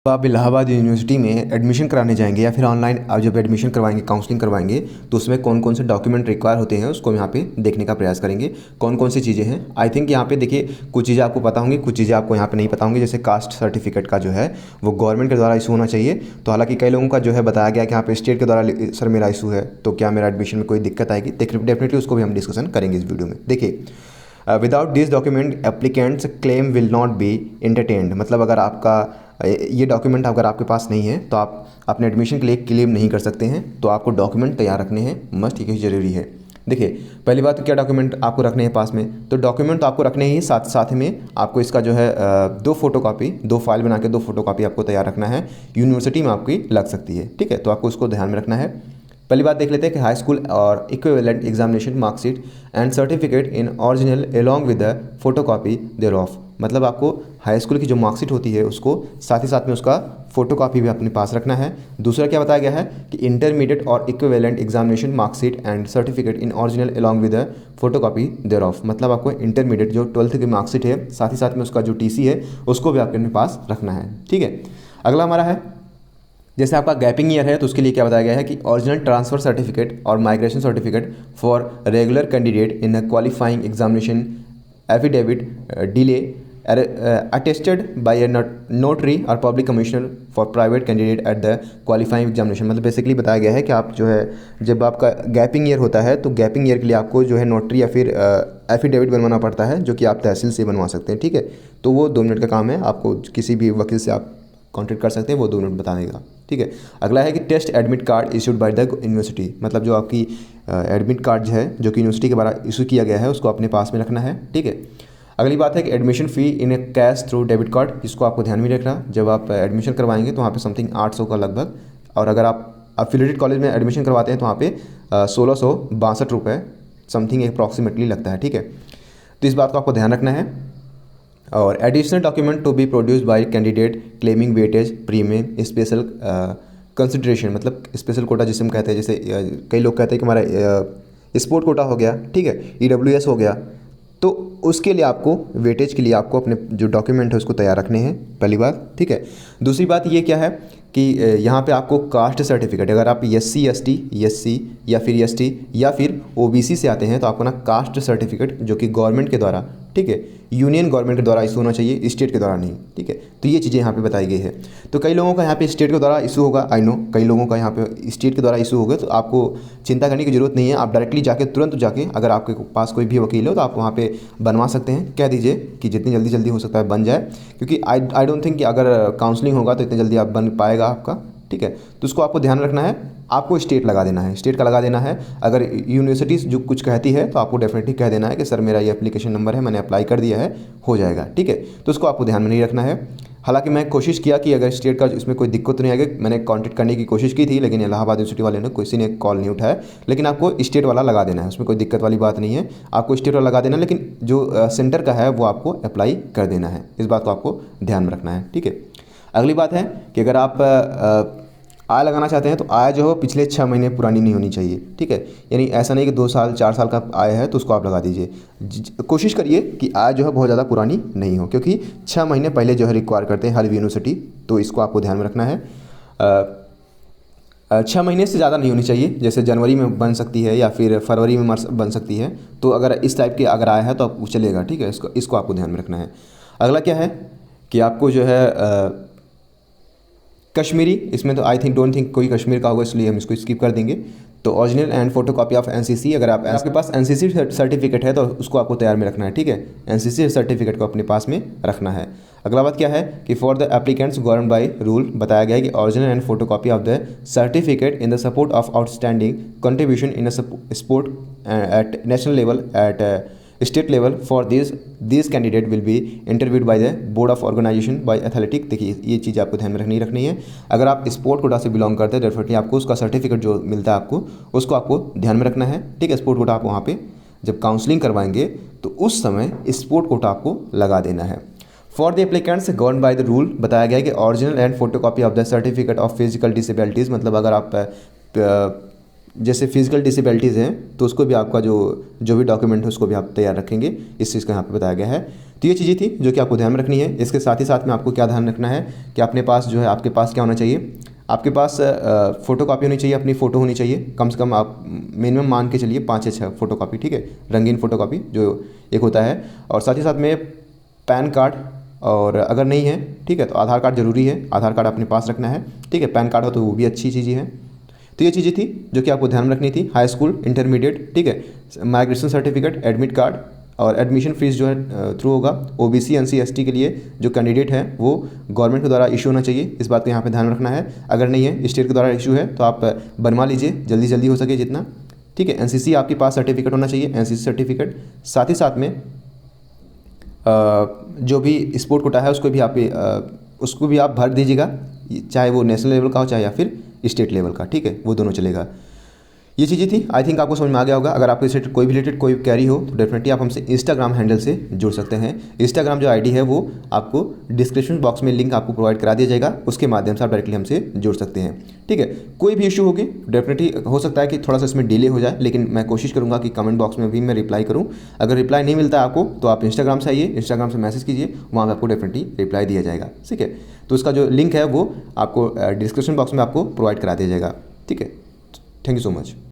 तो आप इलाहाबाद यूनिवर्सिटी में एडमिशन कराने जाएंगे या फिर ऑनलाइन आप जब एडमिशन करवाएंगे, काउंसलिंग करवाएंगे, तो उसमें कौन कौन से डॉक्यूमेंट रिक्वायर होते हैं उसको यहाँ पे देखने का प्रयास करेंगे। कौन कौन सी चीज़ें हैं, आई थिंक यहाँ पे देखिए कुछ चीज़ें आपको पता होंगी, कुछ चीज़ें आपको यहाँ पे नहीं पता होंगी। जैसे कास्ट सर्टिफिकेट का जो है वो गवर्नमेंट के द्वारा इशू होना चाहिए। तो हालांकि कई लोगों का जो है बताया गया कि यहाँ पे स्टेट के द्वारा सर मेरा इशू है, तो क्या मेरा एडमिशन में कोई दिक्कत आएगी। डेफिनेटली उसको भी हम डिस्कशन करेंगे इस वीडियो में। देखिए, without this document applicants claim will not be entertained. मतलब अगर आपका ये डॉक्यूमेंट अगर आपके पास नहीं है तो आप अपने एडमिशन के लिए क्लेम नहीं कर सकते हैं। तो आपको डॉक्यूमेंट तैयार रखने हैं, मस्ट, ये ज़रूरी है। देखिए, पहली बात तो क्या डॉक्यूमेंट आपको रखने हैं पास में, तो डॉक्यूमेंट तो आपको रखने ही साथ में आपको इसका जो है 2 फोटोकॉपी, 2 फाइल बना के 2 फोटोकॉपी आपको तैयार रखना है। यूनिवर्सिटी में आपकी लग सकती है, ठीक है, तो आपको उसको ध्यान में रखना है। पहली बात देख लेते हैं कि हाई स्कूल और equivalent examination marksheet and certificate in original along with the photocopy thereof. मतलब आपको हाई स्कूल की जो मार्कशीट होती है उसको साथ ही साथ में उसका फोटोकॉपी भी अपने पास रखना है। दूसरा क्या बताया गया है कि इंटरमीडिएट और equivalent examination marksheet and certificate in original along with the photocopy thereof. मतलब आपको इंटरमीडिएट जो 12th की मार्कशीट है साथ ही साथ में उसका जो टीसी है उसको भी आपके अपने पास रखना है, ठीक है। अगला हमारा है, जैसे आपका गैपिंग ईयर है तो उसके लिए क्या बताया गया है कि ओरिजिनल ट्रांसफ़र सर्टिफिकेट और migration certificate for regular candidate in a qualifying examination affidavit duly attested by a notary और public commissioner for private candidate at the qualifying examination. मतलब बेसिकली बताया गया है कि आप जो है जब आपका गैपिंग ईयर होता है तो गैपिंग ईयर के लिए आपको जो है नोटरी या फिर एफिडेविट बनवाना पड़ता है, जो कि आप तहसील से बनवा सकते हैं, ठीक है। तो वो 2 मिनट का काम है, आपको किसी भी वकील से आप कॉन्टेक्ट कर सकते हैं, वो 2 मिनट बता देगा, ठीक है। अगला है कि test admit card issued by the university. मतलब जो आपकी एडमिट कार्ड है जो कि यूनिवर्सिटी के द्वारा इशू किया गया है उसको अपने पास में रखना है, ठीक है। अगली बात है कि एडमिशन फ़ी इन ए कैश थ्रू डेबिट कार्ड। इसको आपको ध्यान में रखना, जब आप एडमिशन करवाएंगे तो वहाँ पे समथिंग 800 का लगभग, और अगर आप एफिलिएटेड कॉलेज में एडमिशन करवाते हैं तो वहाँ पे 1662 रुपये समथिंग अप्रॉक्सीमेटली लगता है, ठीक है। तो इस बात को आपको ध्यान रखना है। और additional document to be produce by candidate claiming weightage premium special consideration. मतलब स्पेशल कोटा जिसे हम कहते हैं, जैसे कई लोग कहते हैं कि हमारा स्पोर्ट कोटा हो गया, ठीक है, EWS हो गया, तो उसके लिए आपको वेटेज के लिए आपको अपने जो डॉक्यूमेंट है उसको तैयार रखने हैं, पहली बात, ठीक है। दूसरी बात ये क्या है कि यहाँ पे आपको कास्ट सर्टिफिकेट, अगर आप SC या फिर ST या फिर OBC से आते हैं तो आपको ना कास्ट सर्टिफिकेट जो कि गवर्नमेंट के द्वारा, ठीक है, यूनियन गवर्नमेंट के द्वारा इशू होना चाहिए, स्टेट के द्वारा नहीं, ठीक है। तो ये चीज़ें यहाँ पे बताई गई है। तो कई लोगों का यहाँ पे स्टेट के द्वारा इशू होगा, आई नो, कई लोगों का यहाँ पे स्टेट के द्वारा इशू होगा, तो आपको चिंता करने की जरूरत नहीं है। आप डायरेक्टली जाके तुरंत जाके, अगर आपके पास कोई भी वकील हो तो आप वहाँ पे बनवा सकते हैं। कह दीजिए कि जितनी जल्दी हो सकता है बन जाए, क्योंकि आई डोंट थिंक कि अगर काउंसलिंग होगा तो इतनी जल्दी आप बन पाएगा आपका, ठीक है। तो उसको आपको ध्यान रखना है, आपको स्टेट लगा देना है, स्टेट का लगा देना है। अगर यूनिवर्सिटी जो कुछ कहती है तो आपको डेफिनेटली कह देना है कि सर मेरा ये एप्लीकेशन नंबर है, मैंने अप्लाई कर दिया है, हो जाएगा, ठीक है। तो उसको आपको ध्यान में नहीं रखना है। हालांकि मैं कोशिश किया कि अगर स्टेट का इसमें कोई दिक्कत नहीं आएगी, मैंने कांटेक्ट करने की कोशिश की थी, लेकिन इलाहाबाद यूनिवर्सिटी वाले ने किसी ने कॉल नहीं उठाया। लेकिन आपको स्टेट वाला लगा देना है, उसमें कोई दिक्कत वाली बात नहीं है, आपको स्टेट वाला लगा देना है, लेकिन जो सेंटर का है वो आपको अप्लाई कर देना है। इस बात को आपको ध्यान में रखना है, ठीक है। अगली बात है कि अगर आप आय लगाना चाहते हैं तो आय जो हो पिछले 6 महीने पुरानी नहीं होनी चाहिए, ठीक है। यानी ऐसा नहीं कि 2 साल 4 साल का आय है तो उसको आप लगा दीजिए। कोशिश करिए कि आय जो है बहुत ज़्यादा पुरानी नहीं हो, क्योंकि 6 महीने पहले जो है रिक्वायर करते हैं हर यूनिवर्सिटी, तो इसको आपको ध्यान में रखना है। 6 महीने से ज़्यादा नहीं होनी चाहिए, जैसे जनवरी में बन सकती है या फिर फरवरी में बन सकती है। तो अगर इस टाइप की अगर आय है तो आप चलेगा, ठीक है। इसको आपको ध्यान में रखना है। अगला क्या है कि आपको जो है कश्मीरी, इसमें तो आई थिंक डोंट थिंक कोई कश्मीर का होगा, इसलिए हम इसको स्किप कर देंगे। तो original and photocopy of NCC, अगर आपके पास NCC सर्टिफिकेट है तो उसको आपको तैयार में रखना है, ठीक है। NCC सर्टिफिकेट को अपने पास में रखना है। अगला बात क्या है कि for the applicants govern by rule बताया गया है कि original and photocopy of the certificate in the support of outstanding contribution in a sport at national level at state level for this candidate will be interviewed by the board of organisation by athletic. देखिए ये चीज़ आपको ध्यान में रखनी है। अगर आप sport Kota से बिलोंग करते हैं डेफिनेटली आपको उसका सर्टिफिकेट जो मिलता है आपको उसको आपको ध्यान में रखना है, ठीक है। स्पोर्ट कोटा आप वहाँ पे जब काउंसलिंग करवाएंगे तो उस समय स्पोर्ट कोटा आपको लगा देना है। For the applicants govern by the rule बताया गया है कि original and photocopy of the certificate of physical disabilities. मतलब अगर आप जैसे फिजिकल डिसेबिलिटीज़ हैं तो उसको भी आपका जो भी डॉक्यूमेंट है उसको भी आप तैयार रखेंगे, इस चीज़ का यहाँ पे बताया गया है। तो ये चीज़ें थी जो कि आपको ध्यान में रखनी है। इसके साथ ही साथ में आपको क्या ध्यान रखना है कि अपने पास जो है, आपके पास क्या होना चाहिए, आपके पास फ़ोटो कापी होनी चाहिए, अपनी फ़ोटो होनी चाहिए, कम से कम आप मिनिमम मान के चलिए 5 से 6 फ़ोटो कापी, ठीक है, रंगीन फ़ोटो कापी जो एक होता है। और साथ ही साथ में पैन कार्ड, और अगर नहीं है ठीक है तो आधार कार्ड ज़रूरी है, आधार कार्ड अपने पास रखना है, ठीक है। पैन कार्ड हो तो वो भी अच्छी चीज़ें हैं। तो ये चीज़ें थी जो कि आपको ध्यान में रखनी थी। हाई स्कूल, इंटरमीडिएट, ठीक है, माइग्रेशन सर्टिफिकेट, एडमिट कार्ड, और एडमिशन फ़ीस जो है थ्रू होगा ओबीसी एनसी एसटी के लिए जो कैंडिडेट है वो गवर्नमेंट के द्वारा इशू होना चाहिए, इस बात का यहाँ पे ध्यान रखना है। अगर नहीं है, स्टेट के द्वारा इशू है तो आप बनवा लीजिए जल्दी जल्दी हो सके जितना, ठीक है। एनसीसी आपके पास सर्टिफिकेट होना चाहिए, एनसीसी सर्टिफिकेट। साथ ही साथ में जो भी स्पोर्ट कोटा है उसको भी आप भर दीजिएगा, चाहे वो नेशनल लेवल का हो चाहे या फिर स्टेट लेवल का, ठीक है, वो दोनों चलेगा। ये चीज़ें थी, आई थिंक आपको समझ में आ गया होगा। अगर आपको इससे कोई भी रिलेटेड कोई क्वेरी हो तो डेफिनेटली आप हमसे इंस्टाग्राम हैंडल से जुड़ सकते हैं। इंस्टाग्राम जो आईडी है वो आपको डिस्क्रिप्शन बॉक्स में लिंक आपको प्रोवाइड करा दिया जाएगा, उसके माध्यम से आप डायरेक्टली हमसे जुड़ सकते हैं, ठीक है। कोई भी इशू होगी डेफिनेटली हो सकता है कि थोड़ा सा इसमें डिले हो जाए, लेकिन मैं कोशिश करूँगा कि कमेंट बॉक्स में भी मैं रिप्लाई करूँ। अगर रिप्लाई नहीं मिलता है आपको तो आप इंस्टाग्राम से आइए, इंस्टाग्राम से मैसेज कीजिए, वहाँ पर आपको डेफिनेटली रिप्लाई दिया जाएगा, ठीक है। तो उसका जो लिंक है वो आपको डिस्क्रिप्शन बॉक्स में आपको प्रोवाइड करा दिया जाएगा, ठीक है। Thank you so much.